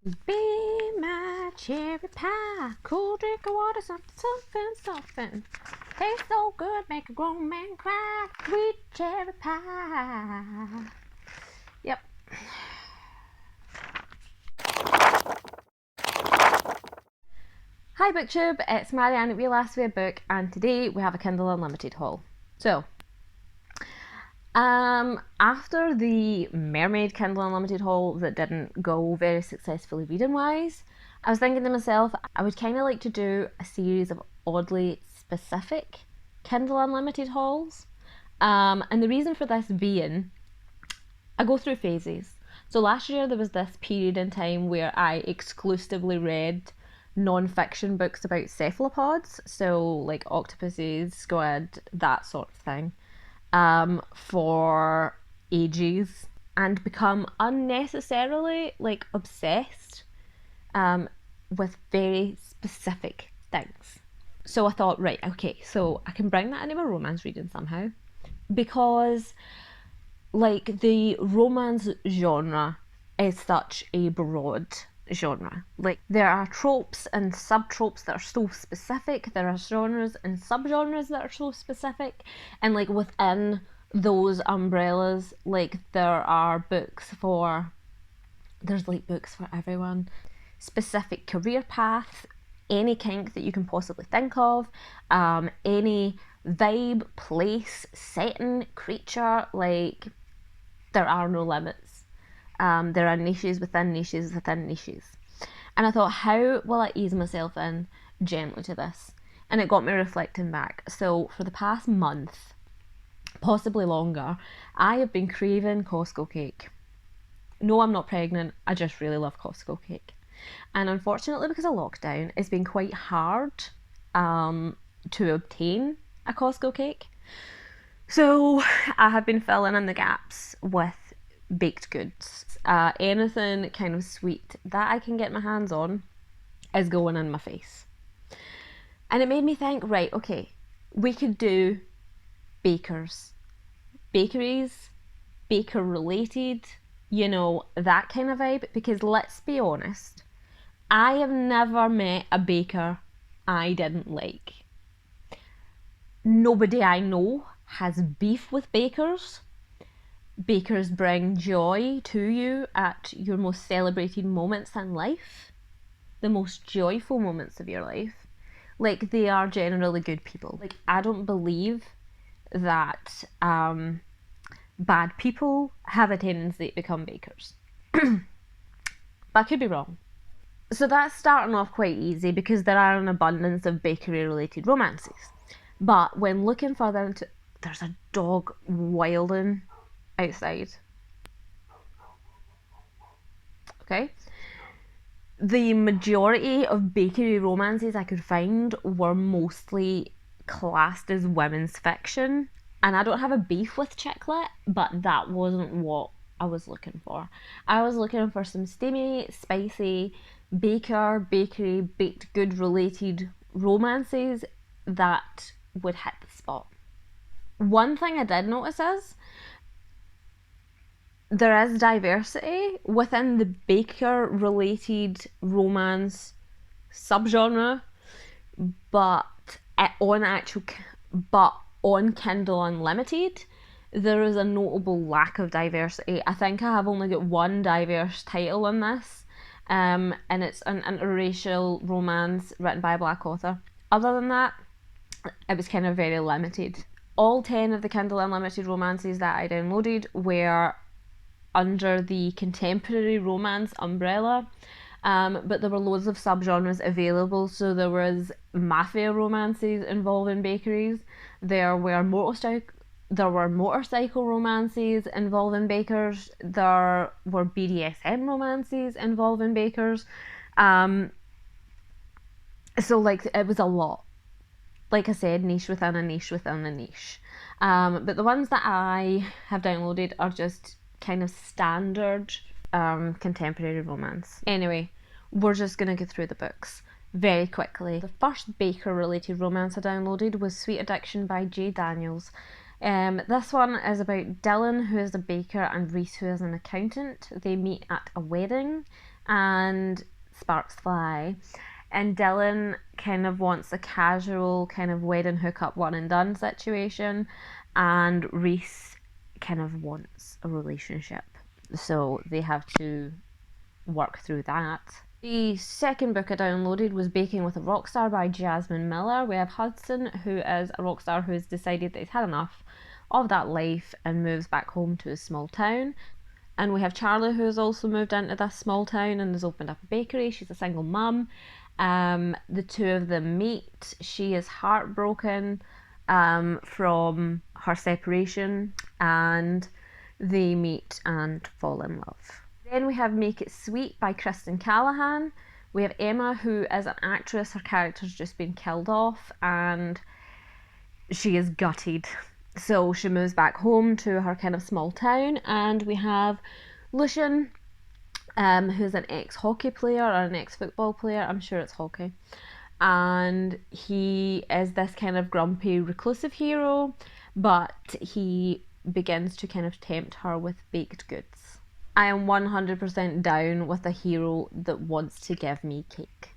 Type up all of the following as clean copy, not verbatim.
Be my cherry pie, cool drink of water, something. Tastes so good, make a grown man cry. Sweet cherry pie. Yep. Hi BookTube, it's Marianne at We Last Read a Book, and today we have a Kindle Unlimited haul. So, after the Mermaid Kindle Unlimited haul that didn't go very successfully reading wise, I was thinking to myself I would kind of like to do a series of oddly specific Kindle Unlimited hauls. And the reason for this being, I go through phases. So last year there was this period in time where I exclusively read non-fiction books about cephalopods, so like octopuses, squid, that sort of thing. For ages and become unnecessarily like obsessed with very specific things. So I thought, right, okay, so I can bring that into my romance reading somehow, because like the romance genre is such a broad genre. Like there are tropes and subtropes that are so specific, there are genres and subgenres that are so specific, and like within those umbrellas, like there's like books for everyone. Specific career path, any kink that you can possibly think of, any vibe, place, setting, creature, like there are no limits. There are niches within niches within niches. And I thought, how will I ease myself in gently to this? And it got me reflecting back. So for the past month, possibly longer, I have been craving Costco cake. No, I'm not pregnant. I just really love Costco cake. And unfortunately, because of lockdown, it's been quite hard to obtain a Costco cake. So I have been filling in the gaps with baked goods. Anything kind of sweet that I can get my hands on is going in my face. And it made me think, right, okay, we could do bakers, bakeries, baker related, that kind of vibe. Because let's be honest, I have never met a baker I didn't like. Nobody I know has beef with bakers. Bakers bring joy to you at your most celebrated moments in life, the most joyful moments of your life. Like, they are generally good people. Like, I don't believe that bad people have a tendency to become bakers. But I could be wrong. So that's starting off quite easy because there are an abundance of bakery related romances. But when looking further into, there's a dog wilding outside. Okay? The majority of bakery romances I could find were mostly classed as women's fiction. And I don't have a beef with chick lit, but that wasn't what I was looking for. I was looking for some steamy, spicy, bakery, baked good related romances that would hit the spot. One thing I did notice is there is diversity within the baker related romance subgenre, but on Kindle Unlimited there is a notable lack of diversity. I think I have only got one diverse title in this, and it's an interracial romance written by a black author. Other than that, it was kind of very limited. All 10 of the Kindle Unlimited romances that I downloaded were under the contemporary romance umbrella, but there were loads of subgenres available. So there was mafia romances involving bakeries, there were motorcycle romances involving bakers, there were BDSM romances involving bakers. So like it was a lot. Like I said, niche within a niche within a niche. But the ones that I have downloaded are just kind of standard contemporary romance. Anyway, we're just gonna go through the books very quickly. The first baker related romance I downloaded was Sweet Addiction by J. Daniels. This one is about Dylan, who is a baker, and Reese, who is an accountant. They meet at a wedding. and sparks fly. And Dylan kind of wants a casual kind of wedding hookup one and done situation, and Reese kind of wants a relationship. So they have to work through that. The second book I downloaded was Baking with a Rockstar by Jasmine Miller. We have Hudson, who is a rock star who has decided that he's had enough of that life and moves back home to his small town. And we have Charlie, who has also moved into this small town and has opened up a bakery. She's a single mum. The two of them meet. She is heartbroken from her separation, and they meet and fall in love. Then we have Make It Sweet by Kristen Callahan. We have Emma, who is an actress. Her character's just been killed off and she is gutted. So she moves back home to her kind of small town. And we have Lucian, who's an ex-hockey player or an ex-football player. I'm sure it's hockey. And he is this kind of grumpy, reclusive hero, but he begins to kind of tempt her with baked goods. I am 100% down with a hero that wants to give me cake.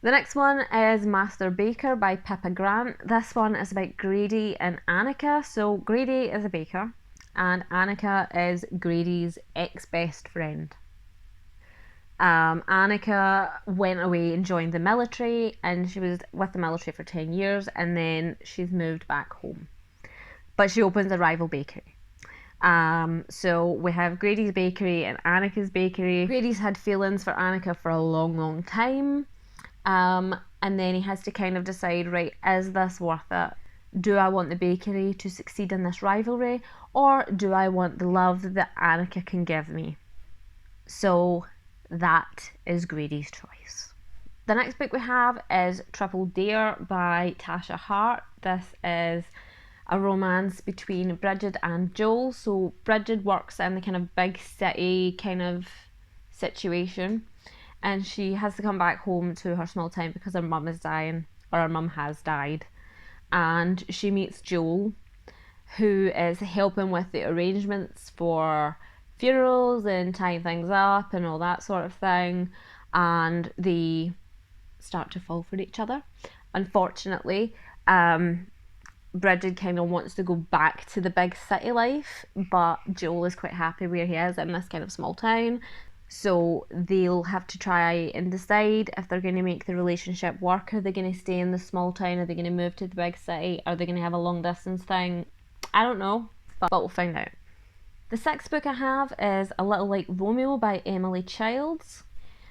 The next one is Master Baker by Peppa Grant. This one is about Grady and Annika. So Grady is a baker and Annika is Grady's ex-best friend. Annika went away and joined the military, and she was with the military for 10 years, and then she's moved back home. But she opens a rival bakery. So we have Grady's bakery and Annika's bakery. Grady's had feelings for Annika for a long, long time. And then he has to kind of decide, right, is this worth it? Do I want the bakery to succeed in this rivalry, or do I want the love that Annika can give me? So that is Grady's choice. The next book we have is Triple Dare by Tasha Hart. This is a romance between Bridget and Joel. So Bridget works in the kind of big city kind of situation, and she has to come back home to her small town because her mum is dying, or her mum has died. And she meets Joel, who is helping with the arrangements for funerals and tying things up and all that sort of thing, and they start to fall for each other. Unfortunately, Bridget kind of wants to go back to the big city life, but Joel is quite happy where he is in this kind of small town. So they'll have to try and decide if they're going to make the relationship work. Are they going to stay in the small town? Are they going to move to the big city? Are they going to have a long distance thing? I don't know, but we'll find out. The sixth book I have is A Little Like Romeo by Emily Childs.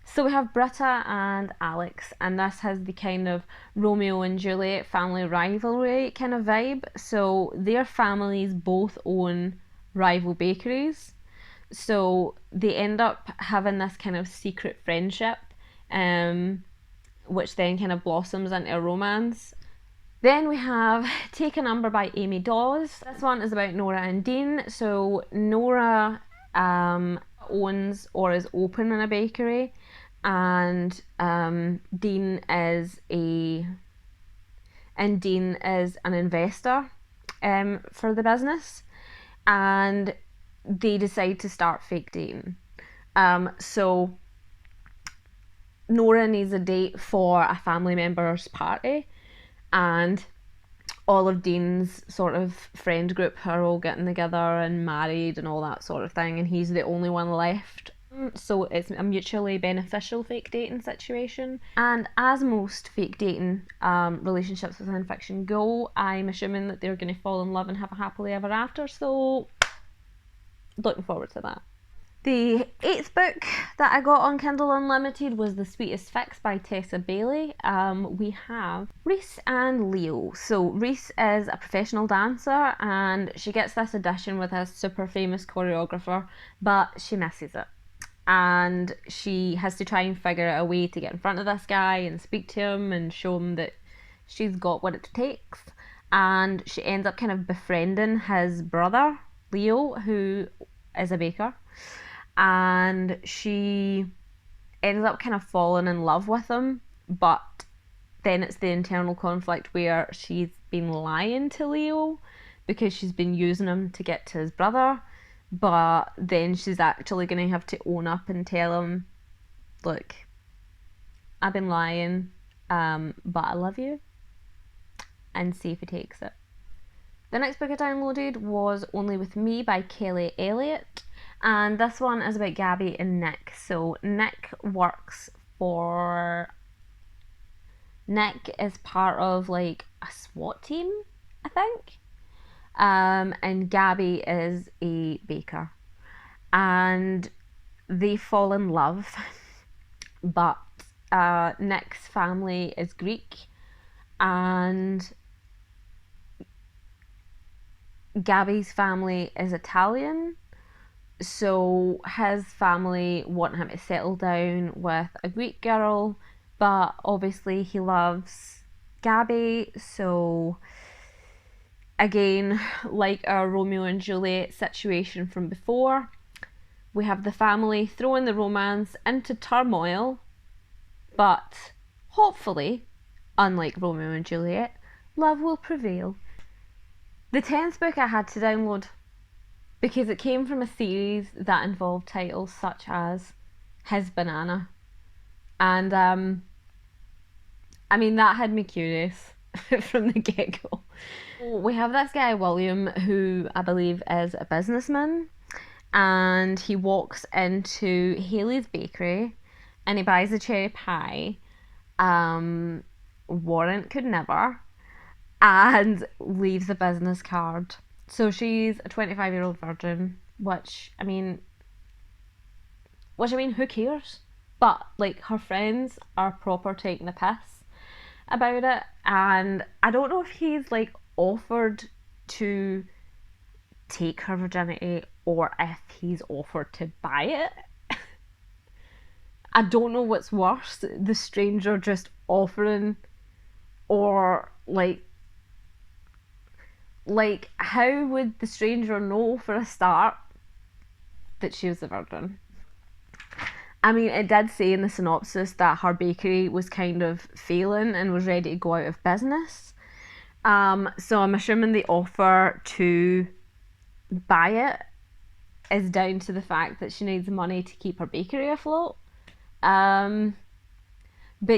So we have Britta and Alex, and this has the kind of Romeo and Juliet family rivalry kind of vibe. So their families both own rival bakeries. So they end up having this kind of secret friendship, which then kind of blossoms into a romance. Then we have Take a Number by Amy Dawes. This one is about Nora and Dean. So Nora owns or is open in a bakery, and Dean is an investor for the business, and they decide to start fake dating. So Nora needs a date for a family member's party, and all of Dean's sort of friend group are all getting together and married and all that sort of thing, and he's the only one left. So it's a mutually beneficial fake dating situation. And as most fake dating relationships within fiction go, I'm assuming that they're going to fall in love and have a happily ever after, so looking forward to that. The eighth book that I got on Kindle Unlimited was The Sweetest Fix by Tessa Bailey. We have Reese and Leo. So Reese is a professional dancer, and she gets this audition with a super famous choreographer, but she misses it. And she has to try and figure out a way to get in front of this guy and speak to him and show him that she's got what it takes. And she ends up kind of befriending his brother, Leo, who is a baker. And she ends up kind of falling in love with him, but then it's the internal conflict where she's been lying to Leo because she's been using him to get to his brother, but then she's actually going to have to own up and tell him look, I've been lying, but I love you, and see if he takes it. The next book I downloaded was Only With Me by Kelly Elliott, and this one is about Gabby and Nick. So Nick is part of like a SWAT team, I think, and Gabby is a baker, and they fall in love, but Nick's family is Greek and Gabby's family is Italian, so his family want him to settle down with a Greek girl, but obviously he loves Gabby, so again, like our Romeo and Juliet situation from before, we have the family throwing the romance into turmoil, but hopefully, unlike Romeo and Juliet, love will prevail. The 10th book I had to download because it came from a series that involved titles such as His Banana. And I mean, that had me curious from the get-go. We have this guy, William, who I believe is a businessman, and he walks into Haley's bakery and he buys a cherry pie. Warrant could never. And leaves a business card. So she's a 25-year-old virgin, which I mean, who cares? But like, her friends are proper taking the piss about it, and I don't know if he's like offered to take her virginity or if he's offered to buy it. I don't know what's worse, the stranger just offering, or like how would the stranger know for a start that she was a virgin? I mean, it did say in the synopsis that her bakery was kind of failing and was ready to go out of business. So I'm assuming the offer to buy it is down to the fact that she needs money to keep her bakery afloat. But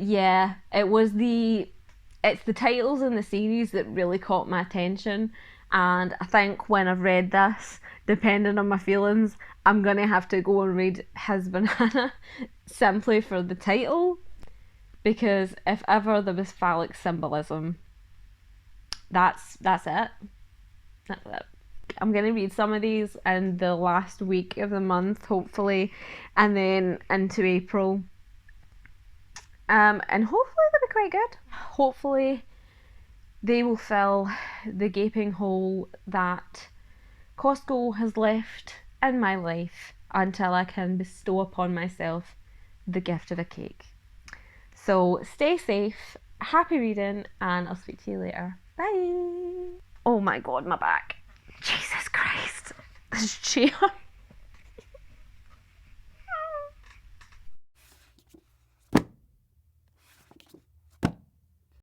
yeah, it's the titles in the series that really caught my attention, and I think when I've read this, depending on my feelings, I'm gonna have to go and read His Banana simply for the title, because if ever there was phallic symbolism, that's it. That's it. I'm gonna read some of these in the last week of the month, hopefully, and then into April. And hopefully they'll be quite good. Hopefully they will fill the gaping hole that Costco has left in my life until I can bestow upon myself the gift of a cake. So stay safe, happy reading, and I'll speak to you later. Bye. Oh my god, my back. Jesus Christ. This chair.